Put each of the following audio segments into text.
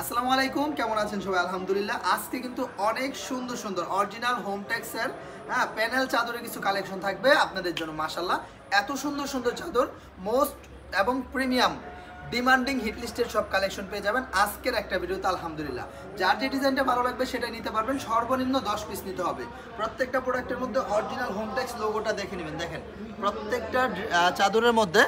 আসসালামু আলাইকুম, কেমন আছেন সবাই? আলহামদুলিল্লাহ। আজকে কিন্তু অনেক সুন্দর সুন্দর অরিজিনাল হোমটেক্সের প্যানেল চাদরের কিছু কালেকশন থাকবে আপনাদের জন্য। মাশাআল্লাহ, এত সুন্দর সুন্দর চাদর, মোস্ট এবং প্রিমিয়াম ডিমান্ডিং হিট লিস্টের সব কালেকশন পেয়ে যাবেন আজকের একটা ভিডিওতে। আলহামদুলিল্লাহ, যার যে ডিজাইনটা ভালো লাগবে সেটাই নিতে পারবেন। সর্বনিম্ন 10 পিস নিতে হবে। প্রত্যেকটা প্রোডাক্টের মধ্যে অরিজিনাল হোমটেক্স লোগোটা দেখে নেবেন। দেখেন, প্রত্যেকটা চাদরের মধ্যে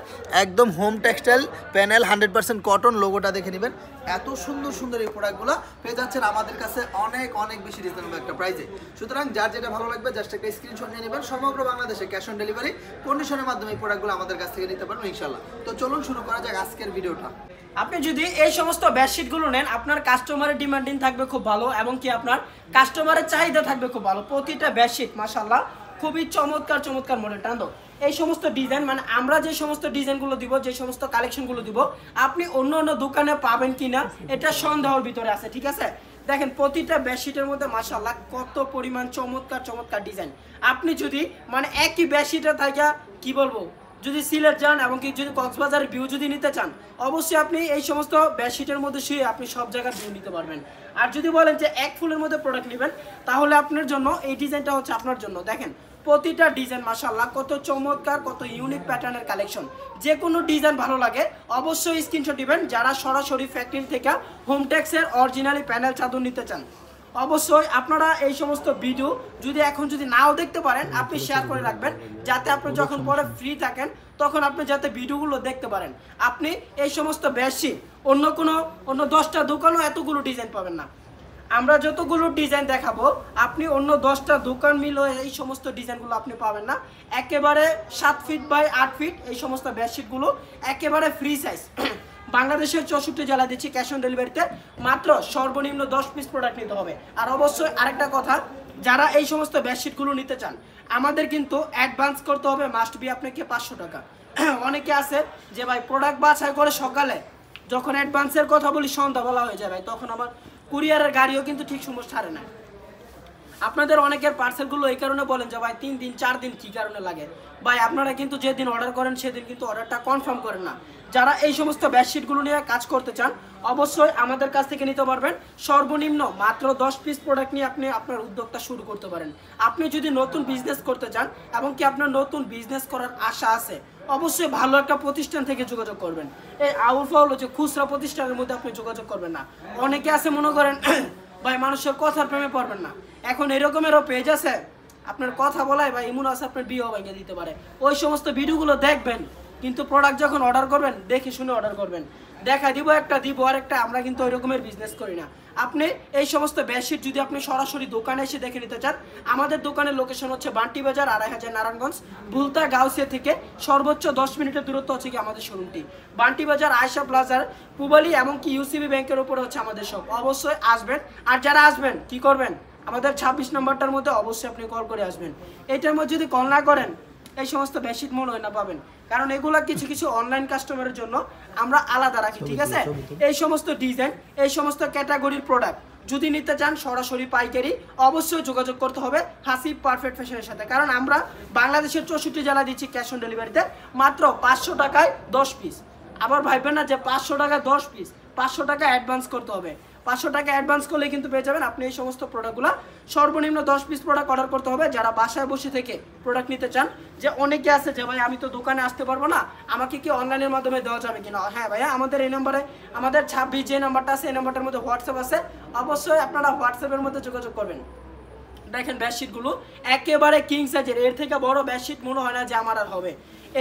একদম হোম টেক্সটাইল প্যানেল 100% কটন লোগোটা দেখে নেবেন। এত সুন্দর সুন্দর এই প্রোডাক্টগুলো পেয়ে যাচ্ছেন আমাদের কাছে অনেক অনেক বেশি রিজনেবল একটা প্রাইসে। সুতরাং যার যেটা ভালো লাগবে জাস্ট একটা স্ক্রিনশট নিয়ে নেবেন। সমগ্র বাংলাদেশে ক্যাশ অন ডেলিভারি কন্ডিশনের মাধ্যমে এই প্রোডাক্টগুলো আমাদের কাছ থেকে নিতে পারবেন ইনশাআল্লাহ। তো চলুন শুরু করা যাক আজকের ভিডিওটা। আপনি যদি এই সমস্ত বেডশিটগুলো নেন, আপনার কাস্টমারের ডিমান্ডিং থাকবে খুব ভালো এবং কি আপনার কাস্টমারের চাহিদা থাকবে খুব ভালো। প্রতিটা বেডশিট মাশাআল্লাহ খুবই চমৎকার চমৎকার মডেল। টানো এই সমস্ত ডিজাইন, মানে আমরা যে সমস্ত ডিজাইনগুলো দিব, যে সমস্ত কালেকশনগুলো দিব, আপনি অন্য অন্য দোকানে পাবেন কিনা এটা সন্দেহের ভিতরে আছে। ঠিক আছে, দেখেন প্রতিটা বেডশিটের মধ্যে মাশাআল্লাহ কত পরিমাণ চমৎকার চমৎকার ডিজাইন। আপনি যদি মানে একই বেডশিটে থাকা কি বলবো, যদি সিলেট যান এবং কি যদি কক্সবাজারের ভিউ যদি নিতে চান, অবশ্যই আপনি এই সমস্ত বেডশিটের মধ্যে শুয়ে আপনি সব জায়গার ভিউ নিতে পারবেন। আর যদি বলেন যে এক ফুলের মধ্যে প্রোডাক্ট নেবেন, তাহলে আপনার জন্য এই ডিজাইনটা হচ্ছে আপনার জন্য। দেখেন প্রতিটা ডিজাইন মাশাআল্লাহ কত চমৎকার, কত ইউনিক প্যাটার্নের কালেকশন। যে কোনো ডিজাইন ভালো লাগে অবশ্যই স্ক্রিনশট দিবেন যারা সরাসরি ফ্যাক্টরি থেকে হোমটেক্সের অরিজিনালি প্যানেল চাদর নিতে চান। অবশ্যই আপনারা এই সমস্ত ভিডিও যদি এখন যদি নাও দেখতে পারেন, আপনি শেয়ার করে রাখবেন যাতে আপনি যখন পরে ফ্রি থাকেন তখন আপনি যাতে ভিডিওগুলো দেখতে পারেন। আপনি এই সমস্ত বেডশিট অন্য 10টা দোকানও এতগুলো ডিজাইন পাবেন না। আমরা যতগুলো ডিজাইন দেখাবো আপনি অন্য 10টা দোকান মিলে এই সমস্ত ডিজাইনগুলো আপনি পাবেন না। একেবারে 7 ফিট বাই 8 ফিট এই সমস্ত বেডশিটগুলো একেবারে ফ্রি সাইজ। বাংলাদেশের 64 জেলা দিচ্ছি ক্যাশ অন ডেলিভারিতে। মাত্র সর্বনিম্ন 10 পিস প্রোডাক্ট নিতে হবে। আর অবশ্যই আরেকটা কথা, যারা এই সমস্ত বেডশিটগুলো নিতে চান আমাদের কিন্তু অ্যাডভান্স করতে হবে, মাস্ট বি আপনাকে 500 টাকা। অনেকে আছে যে ভাই প্রোডাক্ট বাছাই করে সকালে, যখন অ্যাডভান্সের কথা বলি সন্ধ্যাবেলা হয়ে যায় ভাই, তখন আমার কুরিয়ারের গাড়িও কিন্তু ঠিক সময় ছাড়ে না। আপনাদের অনেকের পার্সেলগুলো এই কারণে বলেন যে ভাই 3 দিন 4 দিন কী কারণে লাগে। ভাই আপনারা কিন্তু যেদিন অর্ডার করেন সেদিন কিন্তু অর্ডারটা কনফার্ম করেন না। যারা এই সমস্ত বেডশিটগুলো নিয়ে কাজ করতে চান অবশ্যই আমাদের কাছ থেকে নিতে পারবেন। সর্বনিম্ন মাত্র 10 পিস প্রোডাক্ট নিয়ে আপনি আপনার উদ্যোগটা শুরু করতে পারেন। আপনি যদি নতুন বিজনেস করতে চান এবং কি আপনার নতুন বিজনেস করার আশা আছে, অবশ্যই ভালো একটা প্রতিষ্ঠান থেকে যোগাযোগ করবেন। এই আউল ফাউল যে খুচরা প্রতিষ্ঠানের মধ্যে আপনি যোগাযোগ করবেন না। অনেকে আছে মনে করেন ভাই মানুষের কথার প্রেমে পড়বেন না। এখন এরকমেরও পেজ আছে আপনার কথা বলায় বা এমন আছে আপনার বিয়েও ভেঙে দিতে পারে। ওই সমস্ত ভিডিওগুলো দেখবেন, কিন্তু প্রোডাক্ট যখন অর্ডার করবেন দেখে শুনে অর্ডার করবেন। দেখা দিব একটা দিব আর একটা, আমরা কিন্তু ওই রকমের বিজনেস করি না। আপনি এই সমস্ত বেডশিট যদি আপনি সরাসরি দোকানে এসে দেখে নিতে চান, আমাদের দোকানের লোকেশন হচ্ছে বান্টি বাজার 2500 নারায়ণগঞ্জ ভুলতা গাউসিয়া থেকে সর্বোচ্চ 10 মিনিটের দূরত্ব হচ্ছে কি আমাদের শোরুমটি। বান্টি বাজার আয়শা প্লাজার পুবালি এবং কি ইউসিবি ব্যাংকের উপরে হচ্ছে আমাদের সব। অবশ্যই আসবেন। আর যারা আসবেন কি করবেন, আমাদের 26 নম্বরটার মধ্যে অবশ্যই আপনি কল করে আসবেন। এইটার মধ্যে যদি কল না করেন এই সমস্ত বেডশিট মনে হয় না পাবেন, কারণ এগুলা কিছু কিছু অনলাইন কাস্টমারের জন্য আমরা আলাদা রাখি। ঠিক আছে, এই সমস্ত ডিজাইন এই সমস্ত ক্যাটাগরির প্রোডাক্ট যদি নিতে চান সরাসরি পাইকারি অবশ্যই যোগাযোগ করতে হবে হাসিব পারফেক্ট ফ্যাশনের সাথে। কারণ আমরা বাংলাদেশের 64 জেলা দিচ্ছি ক্যাশ অন ডেলিভারিতে মাত্র 500 টাকায় 10 পিস। আবার ভাববেন না যে 500 টাকায় 10 পিস, 500 টাকা অ্যাডভান্স করতে হবে। 500 টাকা অ্যাডভান্স করলে কিন্তু পেয়ে যাবেন আপনি এই সমস্ত প্রোডাক্টগুলো। সর্বনিম্ন 10 পিস প্রোডাক্ট অর্ডার করতে হবে যারা বাসায় বসে থেকে প্রোডাক্ট নিতে চান। যে অনেকে আছে যে ভাই আমি তো দোকানে আসতে পারবো না, আমাকে কি অনলাইনের মাধ্যমে দেওয়া যাবে কিনা? হ্যাঁ ভাইয়া, আমাদের এই নম্বরে, আমাদের 26 যে নাম্বারটা আছে এই নাম্বারটার মধ্যে হোয়াটসঅ্যাপ আছে। অবশ্যই আপনারা হোয়াটসঅ্যাপের মধ্যে যোগাযোগ করবেন। দেখেন বেডশিটগুলো একেবারে কিং সাইজের, এর থেকে বড় বেডশিট মনে হয় না যে আমার আর হবে।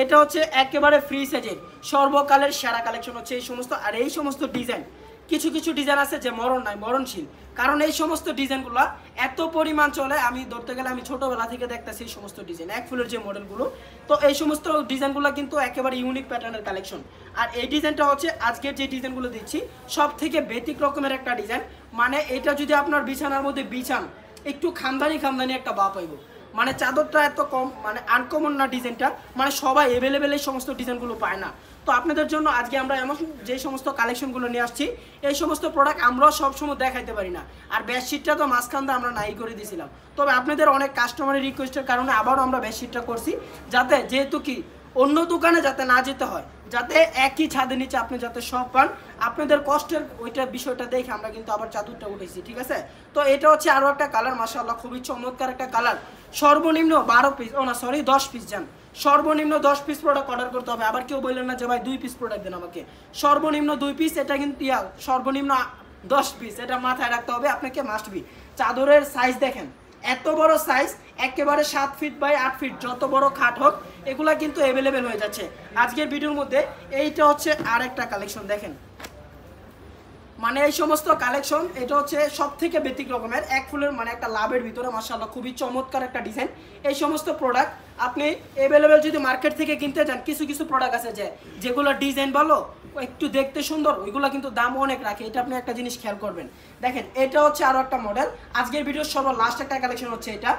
এটা হচ্ছে একেবারে ফ্রি সাইজের সর্বকালের সেরা কালেকশন হচ্ছে এই সমস্ত। আর এই সমস্ত ডিজাইন কিছু কিছু ডিজাইন আছে যে মরণ নাই, মরণশীল। কারণ এই সমস্ত ডিজাইনগুলো এত পরিমাণ চলে, আমি ধরতে গেলে আমি ছোটোবেলা থেকে দেখতেছি এই সমস্ত ডিজাইন এক ফুলের যে মডেলগুলো। তো এই সমস্ত ডিজাইনগুলো কিন্তু একেবারে ইউনিক প্যাটার্নের কালেকশন। আর এই ডিজাইনটা হচ্ছে আজকের যে ডিজাইনগুলো দিচ্ছি সব থেকে ব্যতিক রকমের একটা ডিজাইন। মানে এটা যদি আপনার বিছানার মধ্যে বিছান একটু খামদানি খামদানি একটা বা পাইব। মানে চাদরটা এত কম, মানে আনকমন না ডিজাইনটা, মানে সবাই অ্যাভেলেবেল এই সমস্ত ডিজাইনগুলো পায় না। তো আপনাদের জন্য আজকে আমরা এমন যে সমস্ত কালেকশনগুলো নিয়ে আসছি, এই সমস্ত প্রোডাক্ট আমরাও সবসময় দেখাইতে পারি না। আর বেডশিটটা তো মাঝখান দিয়ে আমরা নাই করে দিয়েছিলাম, তবে আপনাদের অনেক কাস্টমারের রিকোয়েস্টের কারণে আবারও আমরা বেডশিটটা করছি, যাতে যেহেতু কি অন্য দোকানে যাতে না যেতে হয়, যাতে একই ছাদের নিচে আপনি যাতে সব পান, আপনাদের কষ্টের ওইটা বিষয়টা দেখে আমরা কিন্তু আবার চাদরটা উঠেছি, ঠিক আছে। তো এটা হচ্ছে আরও একটা কালার, মাশাআল্লাহ খুবই চমৎকার একটা কালার। সর্বনিম্ন 12 পিস, ও না সরি 10 পিস যান, সর্বনিম্ন 10 পিস প্রোডাক্ট অর্ডার করতে হবে। আবার কেউ বললেন না যে ভাই 2 পিস প্রোডাক্ট দেন আমাকে, সর্বনিম্ন 2 পিস, এটা কিন্তু সর্বনিম্ন 10 পিস, এটা মাথায় রাখতে হবে আপনাকে, মাস্ট বি। চাদরের সাইজ দেখেন, এত বড় সাইজ, একেবারে 7 ফিট বাই 8 ফিট, যত বড় খাট হোক এগুলা কিন্তু অ্যাভেলেবেল হয়ে যাচ্ছে আজকের ভিডিওর মধ্যে। এইটা হচ্ছে আরেকটা কালেকশন দেখেন, মানে এই সমস্ত কালেকশন এটা হচ্ছে সব থেকে ব্যতিক্রম রকমের, এক ফুলের মানে একটা লাভের ভিতরে, মাশাআল্লাহ খুবই চমৎকার একটা ডিজাইন। এই সমস্ত প্রোডাক্ট আপনি অ্যাভেলেবেল যদি মার্কেট থেকে কিনতে যান, কিছু কিছু প্রোডাক্ট আছে যেগুলো ডিজাইন ভালো, একটু দেখতে সুন্দর, ওইগুলো কিন্তু দাম অনেক রাখে, এটা আপনি একটা জিনিস খেয়াল করবেন। দেখেন এটা হচ্ছে আরো একটা মডেল, আজকের ভিডিওর সর্ব লাস্ট একটা কালেকশন হচ্ছে এটা।